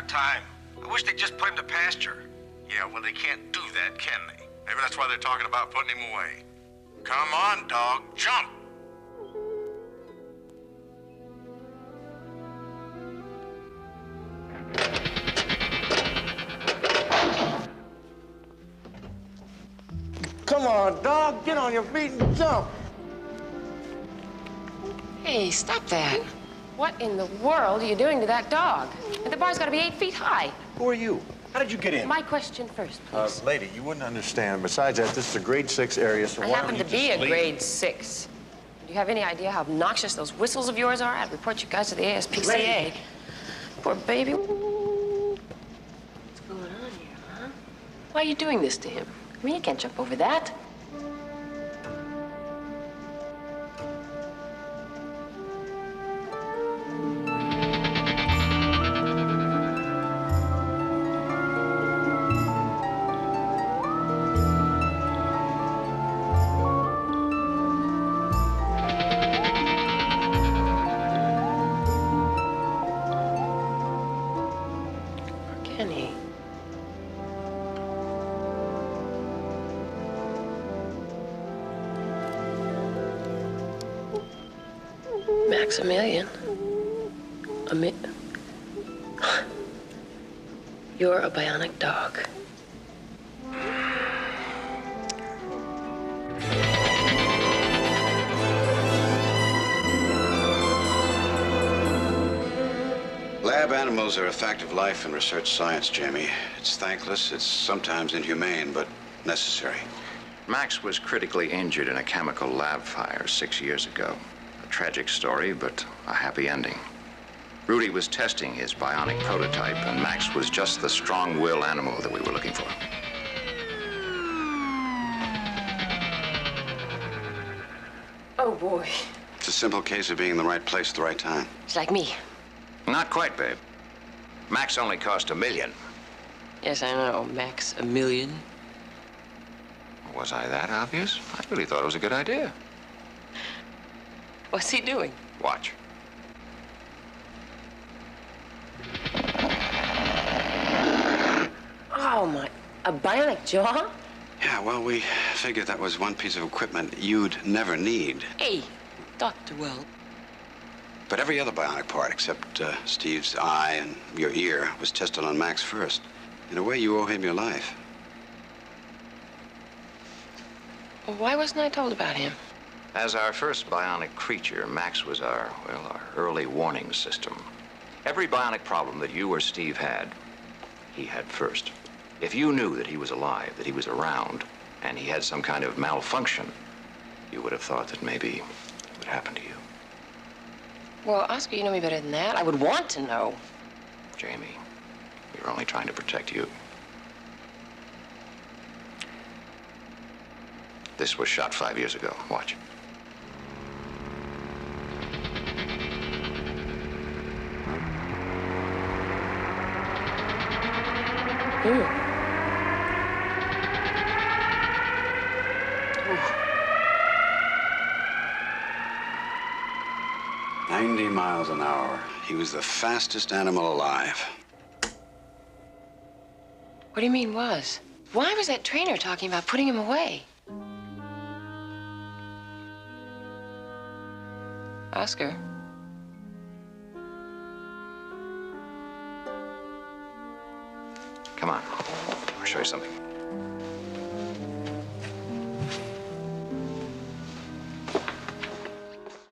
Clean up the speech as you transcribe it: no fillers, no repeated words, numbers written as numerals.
got time. I wish they'd just put him to pasture. Yeah, well, they can't do that, can they? Maybe that's why they're talking about putting him away. Come on, dog, jump! Come on, dog, get on your feet and jump. Hey, stop that. What in the world are you doing to that dog? And the bar's got to be 8 feet high. Who are you? How did you get in? My question first, please. Lady, you wouldn't understand. Besides that, this is a grade 6 area, so I why happen don't to you be just a leave? grade 6. Do you have any idea how obnoxious those whistles of yours are? I'd report you guys to the ASPCA. Lady. Poor baby. What's going on here, huh? Why are you doing this to him? I mean, you can't jump over that. Kenny. Maximilian. You're a bionic dog. Lab animals are a fact of life in research science, Jamie. It's thankless, it's sometimes inhumane, but necessary. Max was critically injured in a chemical lab fire 6 years ago. A tragic story, but a happy ending. Rudy was testing his bionic prototype, and Max was just the strong-willed animal that we were looking for. Oh, boy. It's a simple case of being in the right place at the right time. It's like me. Not quite, babe. Max only cost $1 million. Yes, I know, Max. $1 million. Was I that obvious? I really thought it was a good idea. What's he doing? Watch. Oh, my. A bionic jaw? Yeah, well, we figured that was one piece of equipment you'd never need. Hey, Dr. Well. But every other bionic part, except Steve's eye and your ear, was tested on Max first. In a way, you owe him your life. Well, why wasn't I told about him? As our first bionic creature, Max was our early warning system. Every bionic problem that you or Steve had, he had first. If you knew that he was alive, that he was around, and he had some kind of malfunction, you would have thought that maybe it would happen to you. Well, Oscar, you know me better than that. I would want to know. Jamie, we were only trying to protect you. This was shot 5 years ago. Watch. Ooh. 90 miles an hour. He was the fastest animal alive. What do you mean was? Why was that trainer talking about putting him away? Oscar. Come on. I'll show you something.